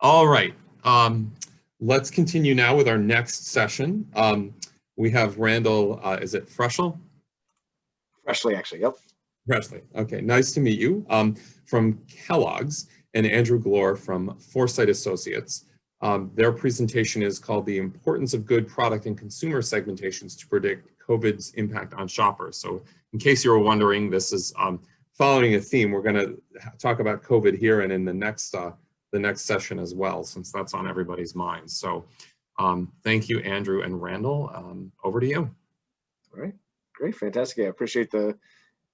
All right, let's continue now with our next session. We have Randall, is it Freschel? Freshly, actually, yep. Presley, okay, nice to meet you. From Kellogg's, and Andrew Glore from Foresight Associates. Their presentation is called The Importance of Good Product and Consumer Segmentations to Predict COVID's Impact on Shoppers. So in case you were wondering, this is following a theme. We're gonna talk about COVID here and in the next session as well, since that's on everybody's minds. So thank you, Andrew and Randall. Over to you. All right, great, fantastic. I appreciate the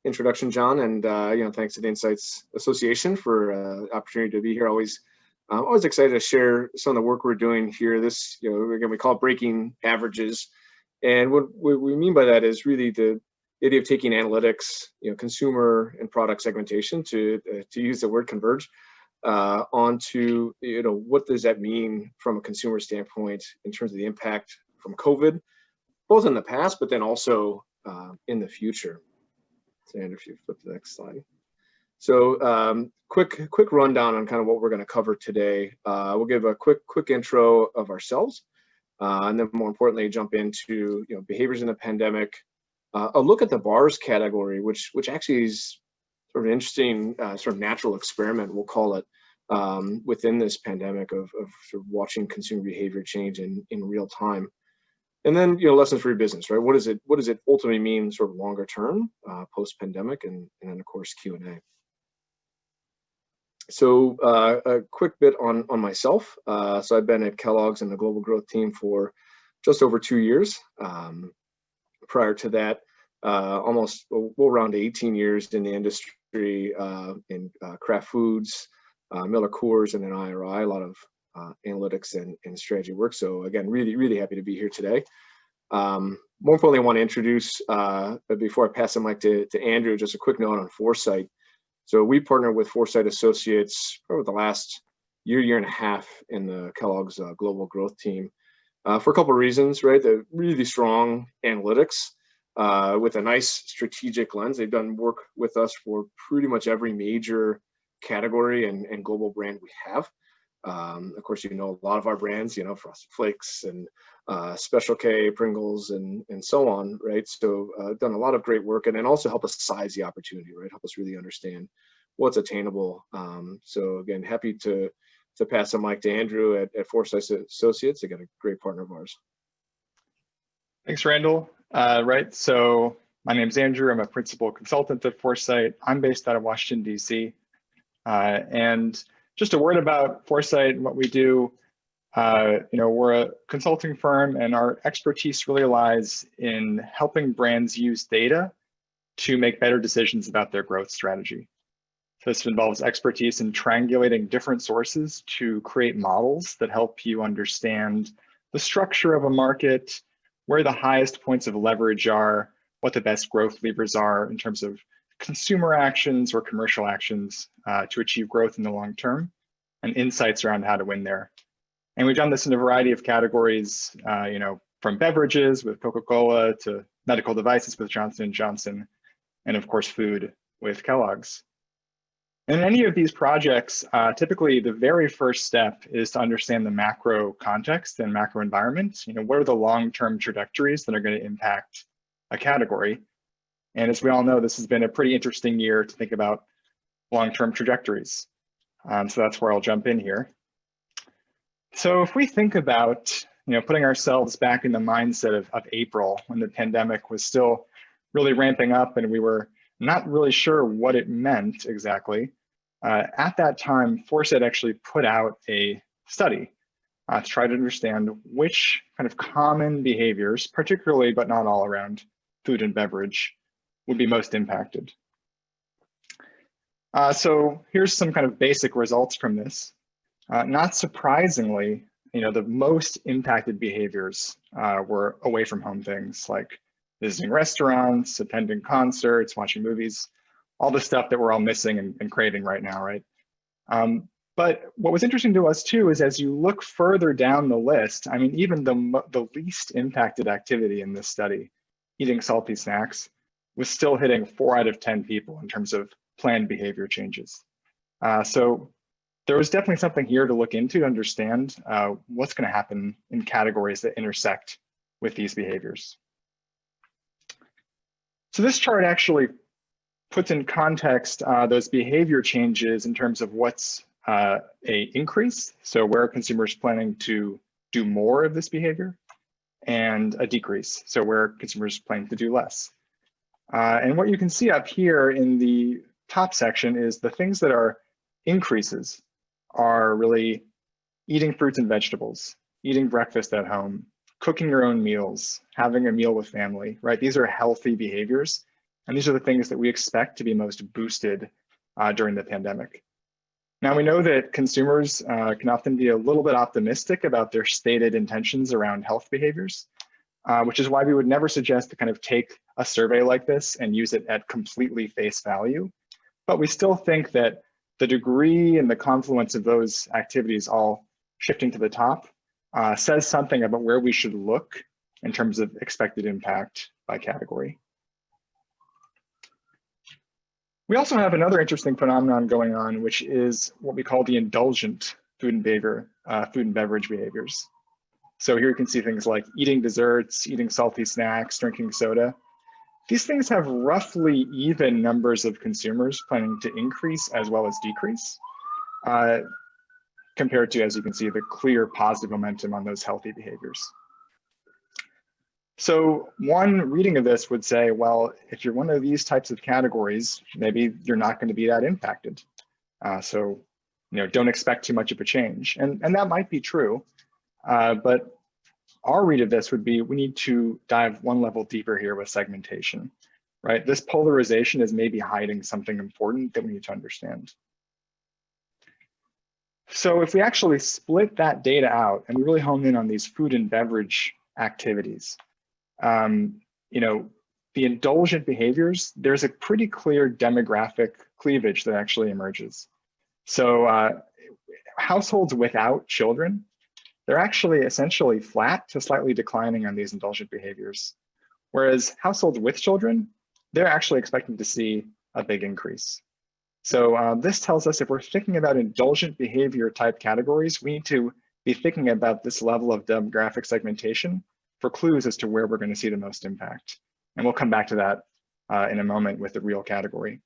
introduction, John, and thanks to the Insights Association for opportunity to be here. Always excited to share some of the work we're doing here. This, again, we call it breaking averages, and what we mean by that is really the idea of taking analytics, consumer and product segmentation, to use the word converge, onto what does that mean from a consumer standpoint in terms of the impact from COVID, both in the past, but then also in the future. So, Andrew, if you flip to the next slide. So quick rundown on kind of what we're going to cover today. We'll give a quick intro of ourselves, and then more importantly, jump into behaviors in the pandemic, a look at the bars category, which actually is sort of an interesting sort of natural experiment, we'll call it, within this pandemic of sort of watching consumer behavior change in real time. And then, lessons for your business, right? What does it ultimately mean sort of longer term, post-pandemic, and then of course Q&A. So a quick bit on myself. So I've been at Kellogg's in the global growth team for just over 2 years. Prior to that, almost around 18 years in the industry, in Kraft Foods, Miller Coors, and then IRI, a lot of analytics and strategy work. So again, really happy to be here today. More importantly, I want to introduce, before I pass the mic to Andrew, just a quick note on Foresight. So we partner with Foresight Associates over the last year and a half in the Kellogg's global growth team for a couple of reasons, right? The really strong analytics with a nice strategic lens. They've done work with us for pretty much every major category and global brand we have. Of course, a lot of our brands, Frosted Flakes and Special K, Pringles, and so on, right? So done a lot of great work, and then also help us size the opportunity, right? Help us really understand what's attainable. So again, happy to pass the mic to Andrew at Foresight Associates. Again, a great partner of ours. Thanks, Randall. Right, so my name's Andrew. I'm a principal consultant at Foresight. I'm based out of Washington, D.C. And just a word about Foresight and what we do. We're a consulting firm, and our expertise really lies in helping brands use data to make better decisions about their growth strategy. So this involves expertise in triangulating different sources to create models that help you understand the structure of a market, where the highest points of leverage are, what the best growth levers are in terms of consumer actions or commercial actions to achieve growth in the long term, and insights around how to win there. And we've done this in a variety of categories, from beverages with Coca-Cola to medical devices with Johnson & Johnson, and of course, food with Kellogg's. In any of these projects, typically the very first step is to understand the macro context and macro environment. What are the long-term trajectories that are going to impact a category? And as we all know, this has been a pretty interesting year to think about long-term trajectories. So that's where I'll jump in here. So if we think about, putting ourselves back in the mindset of April, when the pandemic was still really ramping up and we were not really sure what it meant exactly, at that time, Foresight actually put out a study to try to understand which kind of common behaviors, particularly but not all around food and beverage, would be most impacted. So here's some kind of basic results from this. Not surprisingly, the most impacted behaviors were away from home things like visiting restaurants, attending concerts, watching movies, all the stuff that we're all missing and craving right now, right? But what was interesting to us too is as you look further down the list, even the least impacted activity in this study, eating salty snacks, was still hitting 4 out of 10 people in terms of planned behavior changes. So there was definitely something here to look into to understand what's going to happen in categories that intersect with these behaviors. So this chart actually puts in context those behavior changes in terms of what's a increase, so where are consumers planning to do more of this behavior, and a decrease, so where consumers planning to do less. And what you can see up here in the top section is the things that are increases are really eating fruits and vegetables, eating breakfast at home, cooking your own meals, having a meal with family, right? These are healthy behaviors. And these are the things that we expect to be most boosted during the pandemic. Now, we know that consumers can often be a little bit optimistic about their stated intentions around health behaviors, which is why we would never suggest to kind of take a survey like this and use it at completely face value. But we still think that the degree and the confluence of those activities all shifting to the top says something about where we should look in terms of expected impact by category. We also have another interesting phenomenon going on, which is what we call the indulgent food and beverage behaviors. So here you can see things like eating desserts, eating salty snacks, drinking soda. These things have roughly even numbers of consumers planning to increase as well as decrease, compared to, as you can see, the clear positive momentum on those healthy behaviors. So one reading of this would say, well, if you're one of these types of categories, maybe you're not going to be that impacted. So, don't expect too much of a change. And that might be true, but our read of this would be, we need to dive one level deeper here with segmentation, right? This polarization is maybe hiding something important that we need to understand. So if we actually split that data out and we really hone in on these food and beverage activities, the indulgent behaviors, there's a pretty clear demographic cleavage that actually emerges. So households without children, they're actually essentially flat to slightly declining on these indulgent behaviors. Whereas households with children, they're actually expecting to see a big increase. So this tells us if we're thinking about indulgent behavior type categories, we need to be thinking about this level of demographic segmentation for clues as to where we're going to see the most impact. And we'll come back to that in a moment with the real category.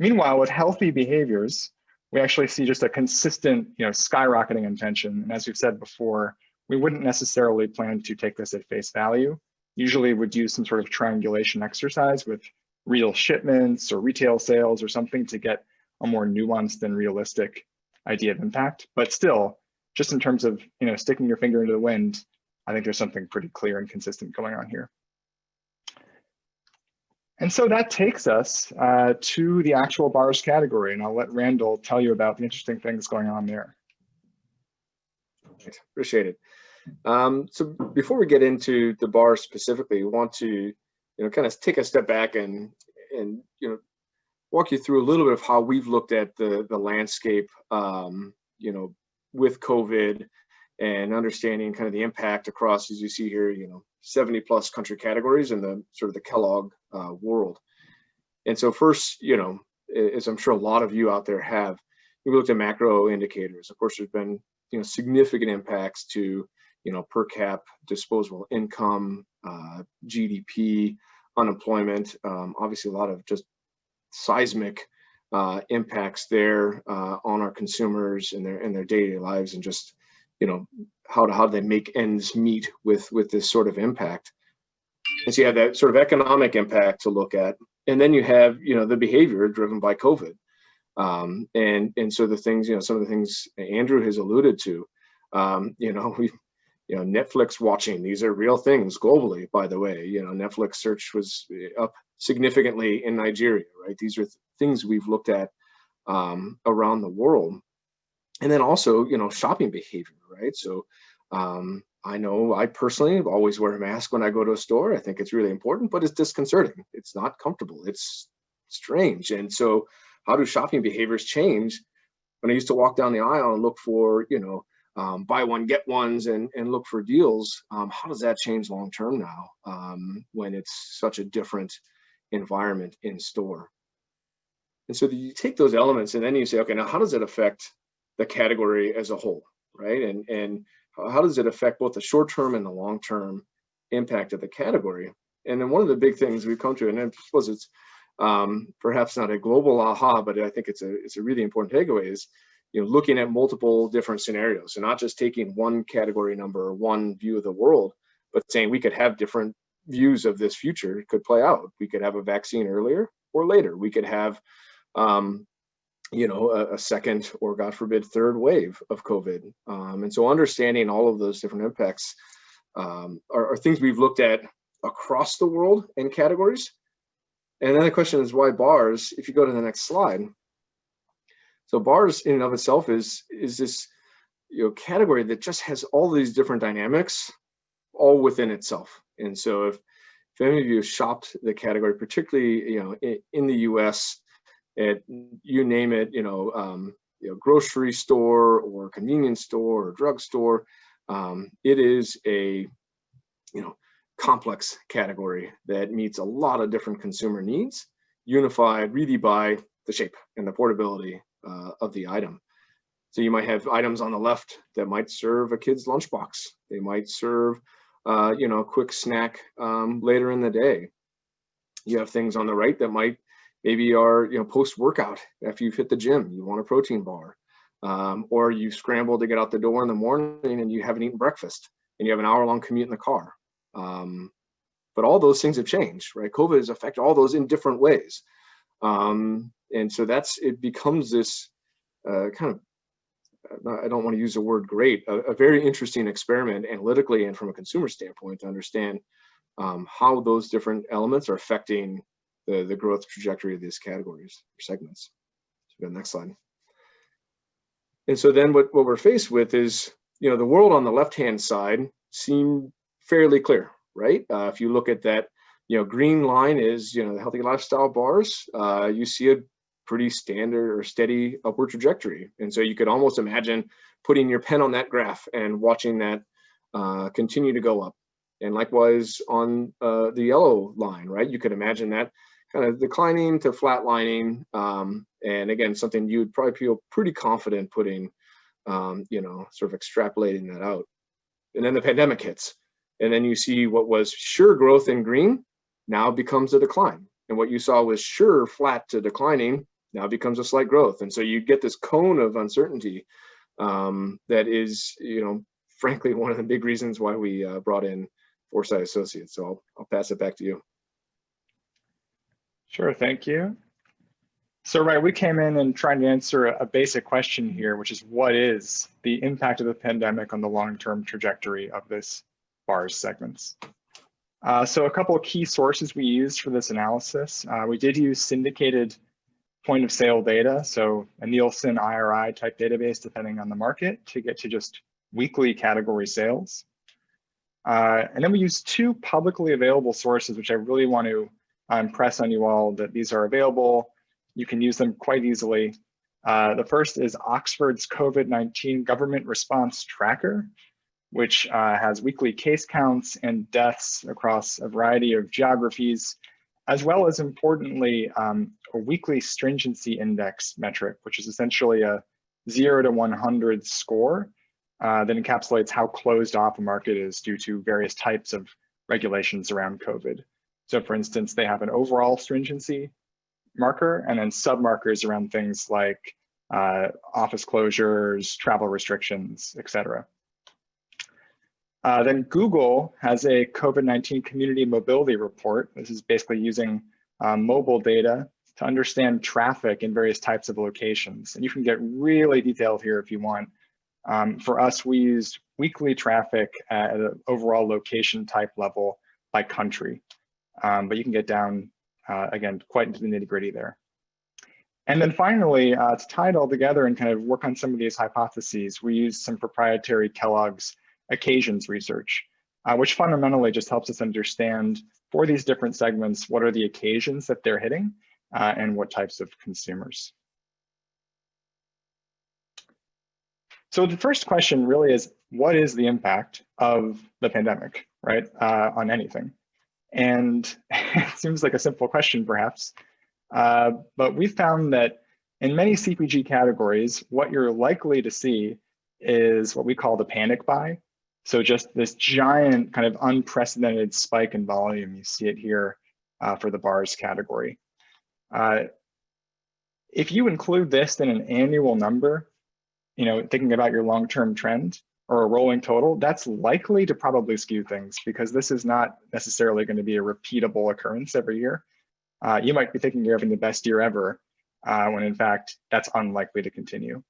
Meanwhile, with healthy behaviors, we actually see just a consistent, skyrocketing intention. And as we've said before, we wouldn't necessarily plan to take this at face value. Usually would use some sort of triangulation exercise with real shipments or retail sales or something to get a more nuanced and realistic idea of impact. But still, just in terms of, sticking your finger into the wind, I think there's something pretty clear and consistent going on here. And so that takes us to the actual bars category, and I'll let Randall tell you about the interesting things going on there. Appreciate it. So before we get into the bars specifically, we want to, kind of take a step back and walk you through a little bit of how we've looked at the landscape, with COVID and understanding kind of the impact across, as you see here, 70 plus country categories in the sort of the Kellogg world. And so first, as I'm sure a lot of you out there have, we looked at macro indicators. Of course, there's been, significant impacts to, per cap disposable income, GDP, unemployment, obviously a lot of just seismic impacts there on our consumers and their daily lives, and just, how do they make ends meet with this sort of impact. And so you have that sort of economic impact to look at, and then you have, the behavior driven by COVID. And so the things, some of the things Andrew has alluded to, Netflix watching, these are real things globally, by the way. Netflix search was up significantly in Nigeria, right? These are things we've looked at around the world. And then also, shopping behavior, right? So I know I personally always wear a mask when I go to a store. I think it's really important, but it's disconcerting. It's not comfortable. It's strange. And so how do shopping behaviors change? When I used to walk down the aisle and look for, buy one, get ones and look for deals, how does that change long term now when it's such a different environment in store? And so you take those elements and then you say, okay, now how does it affect the category as a whole, right? And how does it affect both the short-term and the long-term impact of the category? And then one of the big things we've come to, and I suppose it's perhaps not a global aha, but I think it's a really important takeaway, is looking at multiple different scenarios, and not just taking one category number or one view of the world, but saying we could have different views of this future could play out. We could have a vaccine earlier or later. We could have a second or, God forbid, third wave of COVID. And so understanding all of those different impacts are things we've looked at across the world in categories. And then the question is, why bars? If you go to the next slide. So bars in and of itself is this category that just has all these different dynamics all within itself. And so if any of you have shopped the category, particularly in the US, at you name it, grocery store or convenience store or drugstore, it is a complex category that meets a lot of different consumer needs, unified really by the shape and the portability of the item. So you might have items on the left that might serve a kid's lunchbox. They might serve a quick snack later in the day. You have things on the right that might maybe are post-workout. After you've hit the gym, you want a protein bar, or you scramble to get out the door in the morning and you haven't eaten breakfast and you have an hour-long commute in the car. But all those things have changed, right? COVID has affected all those in different ways. And so it becomes this kind of, I don't want to use the word great, a very interesting experiment analytically and from a consumer standpoint to understand how those different elements are affecting the growth trajectory of these categories or segments. So go to the next slide. And so then what we're faced with is, the world on the left-hand side seemed fairly clear, right? If you look at that, green line is, the healthy lifestyle bars, you see a pretty standard or steady upward trajectory. And so you could almost imagine putting your pen on that graph and watching that continue to go up. And likewise on the yellow line, right? You could imagine that kind of declining to flatlining. And again, something you would probably feel pretty confident putting, sort of extrapolating that out. And then the pandemic hits. And then you see what was sure growth in green now becomes a decline. And what you saw was sure flat to declining now becomes a slight growth. And so you get this cone of uncertainty that is, frankly, one of the big reasons why we brought in Foresight Associates. So I'll pass it back to you. Sure, thank you. So, right, we came in and trying to answer a basic question here, which is what is the impact of the pandemic on the long-term trajectory of this bars segments? So a couple of key sources we used for this analysis. We did use syndicated point of sale data, so a Nielsen IRI type database, depending on the market, to get to just weekly category sales. And then we used two publicly available sources, which I really want to impress on you all that these are available. You can use them quite easily. The first is Oxford's COVID-19 Government Response Tracker, which has weekly case counts and deaths across a variety of geographies, as well as, importantly, a weekly stringency index metric, which is essentially a 0 to 100 score that encapsulates how closed off a market is due to various types of regulations around COVID. So for instance, they have an overall stringency marker and then sub-markers around things like office closures, travel restrictions, et cetera. Then Google has a COVID-19 community mobility report. This is basically using mobile data to understand traffic in various types of locations. And you can get really detailed here if you want. For us, we used weekly traffic at an overall location type level by country. But you can get down, again, quite into the nitty-gritty there. And then finally, to tie it all together and kind of work on some of these hypotheses, we used some proprietary Kellogg's occasions research, which fundamentally just helps us understand for these different segments, what are the occasions that they're hitting and what types of consumers. So the first question really is, what is the impact of the pandemic, right, on anything? And it seems like a simple question, perhaps, but we found that in many CPG categories, what you're likely to see is what we call the panic buy. So just this giant kind of unprecedented spike in volume. You see it here for the bars category. If you include this in an annual number, thinking about your long-term trend or a rolling total, that's likely to probably skew things because this is not necessarily going to be a repeatable occurrence every year. You might be thinking you're having the best year ever, when in fact, that's unlikely to continue.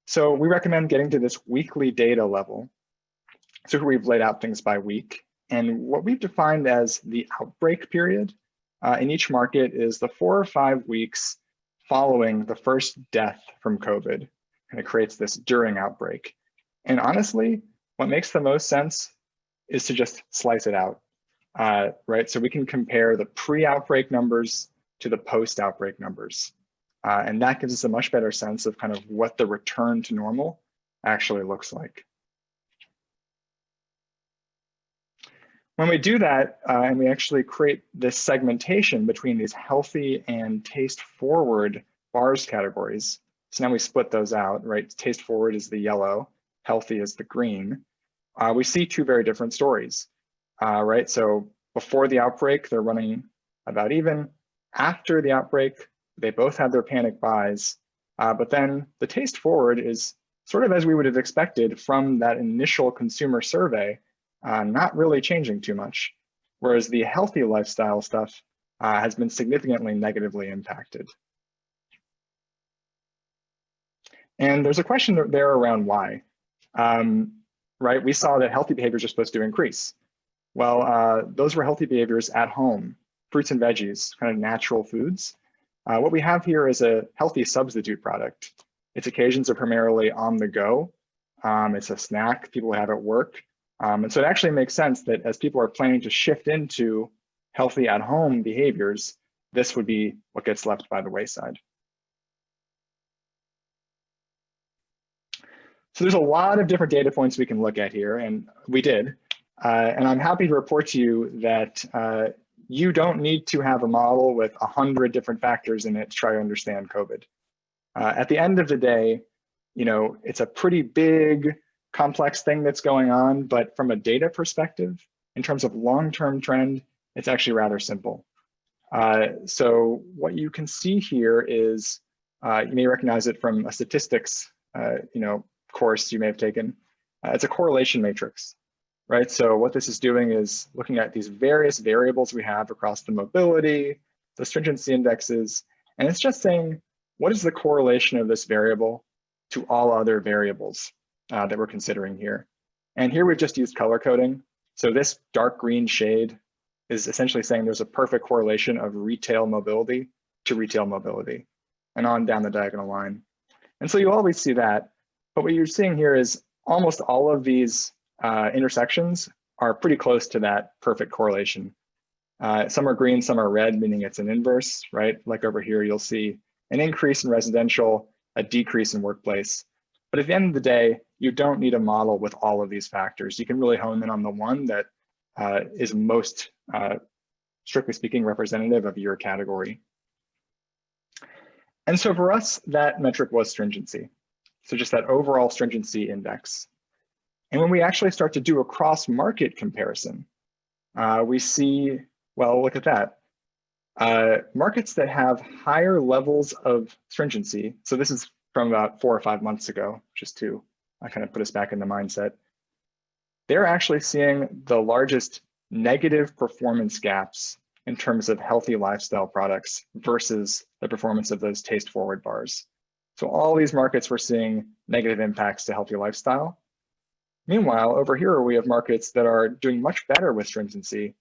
So we recommend getting to this weekly data level. So here we've laid out things by week. And what we've defined as the outbreak period in each market is the 4 or 5 weeks following the first death from COVID. And it creates this during outbreak. And honestly, what makes the most sense is to just slice it out, right? So we can compare the pre-outbreak numbers to the post-outbreak numbers. And that gives us a much better sense of kind of what the return to normal actually looks like. When we do that, and we actually create this segmentation between these healthy and taste-forward bars categories, so now we split those out, right? Taste-forward is the yellow, healthy is the green. We see 2 very different stories, right? So before the outbreak, they're running about even. After the outbreak, they both have their panic buys, but then the taste-forward is sort of as we would have expected from that initial consumer survey, not really changing too much, whereas the healthy lifestyle stuff has been significantly negatively impacted. And there's a question there around why, right? We saw that healthy behaviors are supposed to increase. Well, those were healthy behaviors at home, fruits and veggies, kind of natural foods. What we have here is a healthy substitute product. Its occasions are primarily on the go. It's a snack people have at work. And so it actually makes sense that as people are planning to shift into healthy at home behaviors, this would be what gets left by the wayside. So there's a lot of different data points we can look at here, and we did. And I'm happy to report to you that you don't need to have a model with 100 different factors in it to try to understand COVID. At the end of the day, it's a pretty big, complex thing that's going on, but from a data perspective, in terms of long-term trend, it's actually rather simple. So what you can see here is, you may recognize it from a statistics, course you may have taken. It's a correlation matrix, right? So what this is doing is looking at these various variables we have across the mobility, the stringency indexes, and it's just saying, what is the correlation of this variable to all other variables that we're considering here? And here we've just used color coding. So this dark green shade is essentially saying there's a perfect correlation of retail mobility to retail mobility, and on down the diagonal line. And so you always see that. But what you're seeing here is almost all of these intersections are pretty close to that perfect correlation. Some are green, some are red, meaning it's an inverse, right? Like over here, you'll see an increase in residential, a decrease in workplace. But at the end of the day, you don't need a model with all of these factors. You can really hone in on the one that is most, strictly speaking, representative of your category. And so for us, that metric was stringency. So just that overall stringency index. And when we actually start to do a cross-market comparison, we see, well, look at that. Markets that have higher levels of stringency, so this is from about 4 or 5 months ago, just to kind of put us back in the mindset, they're actually seeing the largest negative performance gaps in terms of healthy lifestyle products versus the performance of those taste-forward bars. So all these markets we're seeing negative impacts to healthy lifestyle. Meanwhile, over here, we have markets that are doing much better with stringency.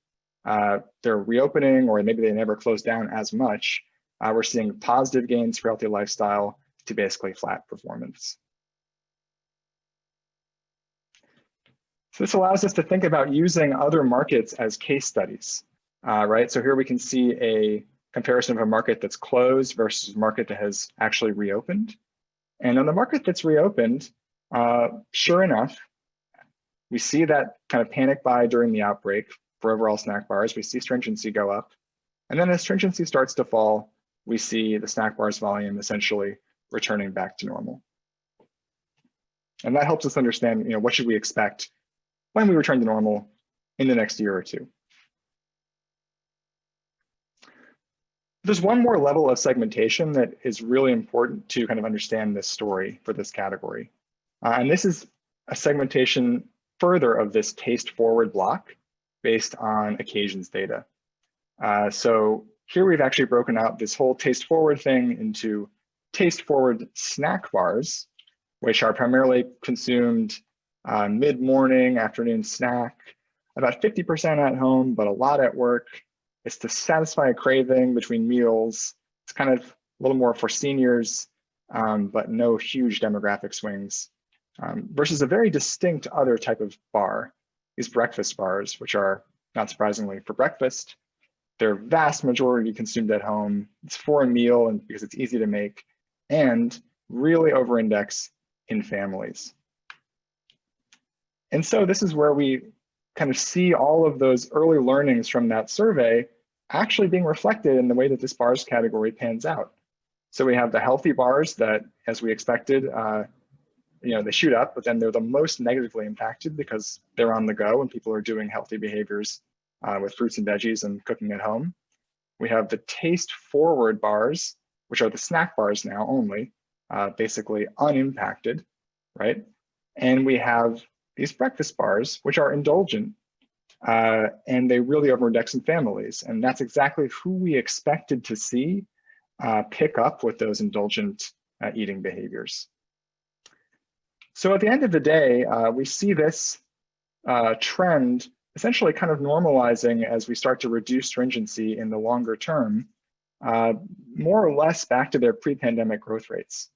They're reopening, or maybe they never closed down as much. We're seeing positive gains for healthy lifestyle to basically flat performance. So this allows us to think about using other markets as case studies, right? So here we can see a comparison of a market that's closed versus a market that has actually reopened. And on the market that's reopened, sure enough, we see that kind of panic buy during the outbreak for overall snack bars. We see stringency go up. And then as stringency starts to fall, we see the snack bars volume essentially returning back to normal. And that helps us understand, what should we expect when we return to normal in the next year or two. There's one more level of segmentation that is really important to kind of understand this story for this category. And this is a segmentation further of this taste forward block based on occasions data. So here we've actually broken out this whole taste forward thing into taste forward snack bars, which are primarily consumed mid-morning, afternoon snack, about 50% at home, but a lot at work. It's to satisfy a craving between meals. It's kind of a little more for seniors, but no huge demographic swings, versus a very distinct other type of bar, these breakfast bars, which are, not surprisingly, for breakfast. They're vast majority consumed at home. It's for a meal and because it's easy to make, and really over-index in families. And so this is where we kind of see all of those early learnings from that survey actually being reflected in the way that this bars category pans out. So we have the healthy bars that, as we expected, they shoot up, but then they're the most negatively impacted because they're on the go and people are doing healthy behaviors with fruits and veggies and cooking at home. We have the taste forward bars, which are the snack bars now only, basically unimpacted, right? And we have these breakfast bars, which are indulgent, and they really over-index in families. And that's exactly who we expected to see pick up with those indulgent eating behaviors. So at the end of the day, we see this trend essentially kind of normalizing as we start to reduce stringency in the longer term, more or less back to their pre-pandemic growth rates.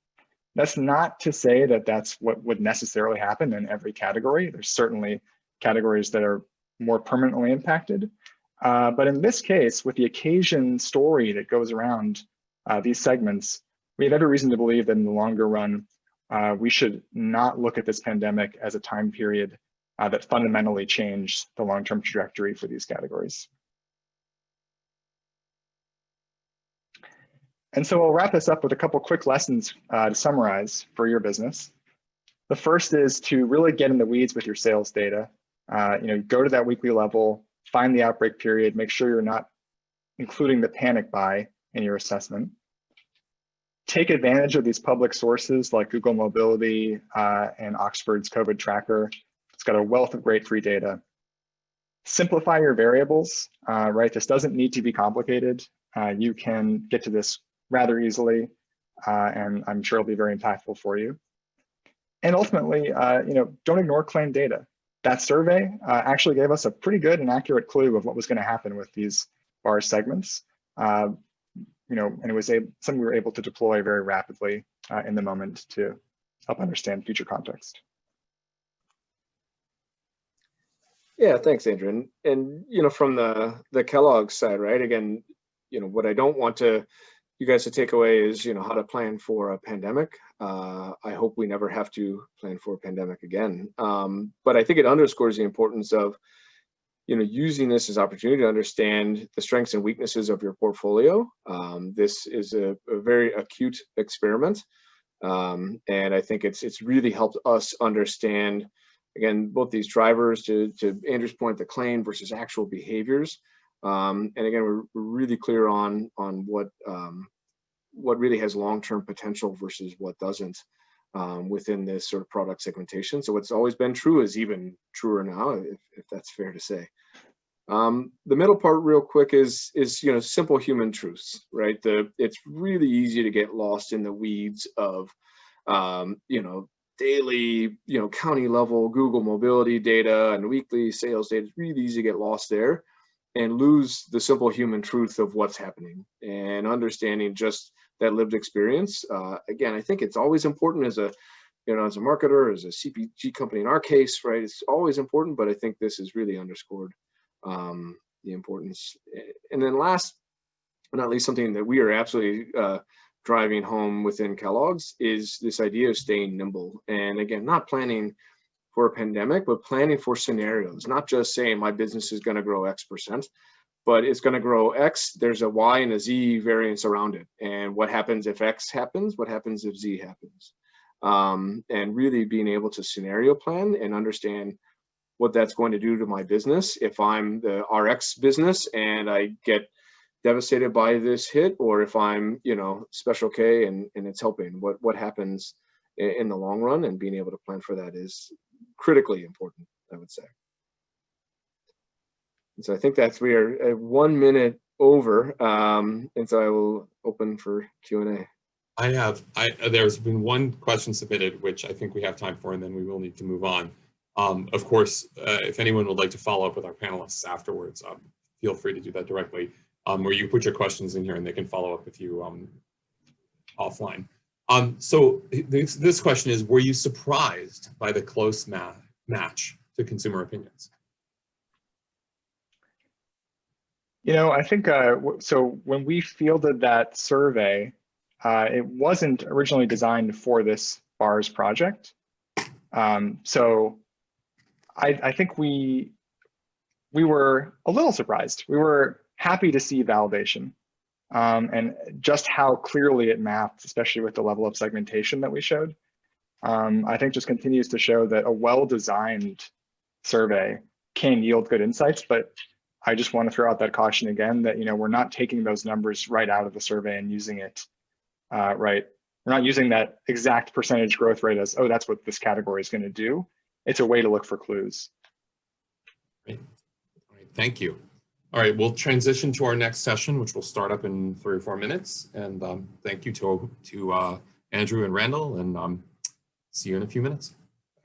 That's not to say that that's what would necessarily happen in every category. There's certainly categories that are more permanently impacted. But in this case, with the occasion story that goes around these segments, we have every reason to believe that in the longer run, we should not look at this pandemic as a time period that fundamentally changed the long-term trajectory for these categories. And so I'll wrap this up with a couple quick lessons to summarize for your business. The first is to really get in the weeds with your sales data. Go to that weekly level, find the outbreak period, make sure you're not including the panic buy in your assessment. Take advantage of these public sources like Google Mobility and Oxford's COVID tracker. It's got a wealth of great free data. Simplify your variables, right? This doesn't need to be complicated. You can get to this rather easily, and I'm sure it'll be very impactful for you. And ultimately, don't ignore claim data. That survey actually gave us a pretty good and accurate clue of what was going to happen with these bar segments. And it was something we were able to deploy very rapidly in the moment to help understand future context. Yeah, thanks, Andrew. And from the Kellogg side, right? Again, what I don't want you guys to take away is how to plan for a pandemic. I hope we never have to plan for a pandemic again. But I think it underscores the importance of using this as opportunity to understand the strengths and weaknesses of your portfolio. This is a very acute experiment, and I think it's really helped us understand, again, both these drivers to Andrew's point, the claim versus actual behaviors. And again, we're really clear on what really has long-term potential versus what doesn't within this sort of product segmentation. So what's always been true is even truer now, if that's fair to say. The middle part, real quick, is simple human truths, right? It's really easy to get lost in the weeds of daily, county level Google mobility data and weekly sales data. It's really easy to get lost there and lose the simple human truth of what's happening and understanding just that lived experience. Again, I think it's always important as a marketer, as a CPG company in our case, right? It's always important, but I think this has really underscored the importance. And then last but not least, something that we are absolutely driving home within Kellogg's is this idea of staying nimble. And again, not planning for a pandemic, but planning for scenarios, not just saying my business is going to grow X%, but it's going to grow X. There's a Y and a Z variance around it. And what happens if X happens? What happens if Z happens? And really being able to scenario plan and understand what that's going to do to my business. If I'm the RX business and I get devastated by this hit, or if I'm, Special K and it's helping, what happens in the long run, and being able to plan for that is critically important, I would say. And so I think we are 1 minute over, and so I will open for Q&A. There's been one question submitted, which I think we have time for, and then we will need to move on. Of course, if anyone would like to follow up with our panelists afterwards, feel free to do that directly, or you put your questions in here and they can follow up with you offline. So this question is, were you surprised by the close match to consumer opinions? I think, so when we fielded that survey, it wasn't originally designed for this BARS project. So I think we were a little surprised. We were happy to see validation and just how clearly it mapped, especially with the level of segmentation that we showed. I think just continues to show that a well-designed survey can yield good insights, but I just want to throw out that caution again that, we're not taking those numbers right out of the survey and using it, right? We're not using that exact percentage growth rate as, oh, that's what this category is going to do. It's a way to look for clues. Great. All right, thank you. All right, we'll transition to our next session, which will start up in 3 or 4 minutes. And thank you to Andrew and Randall, and see you in a few minutes.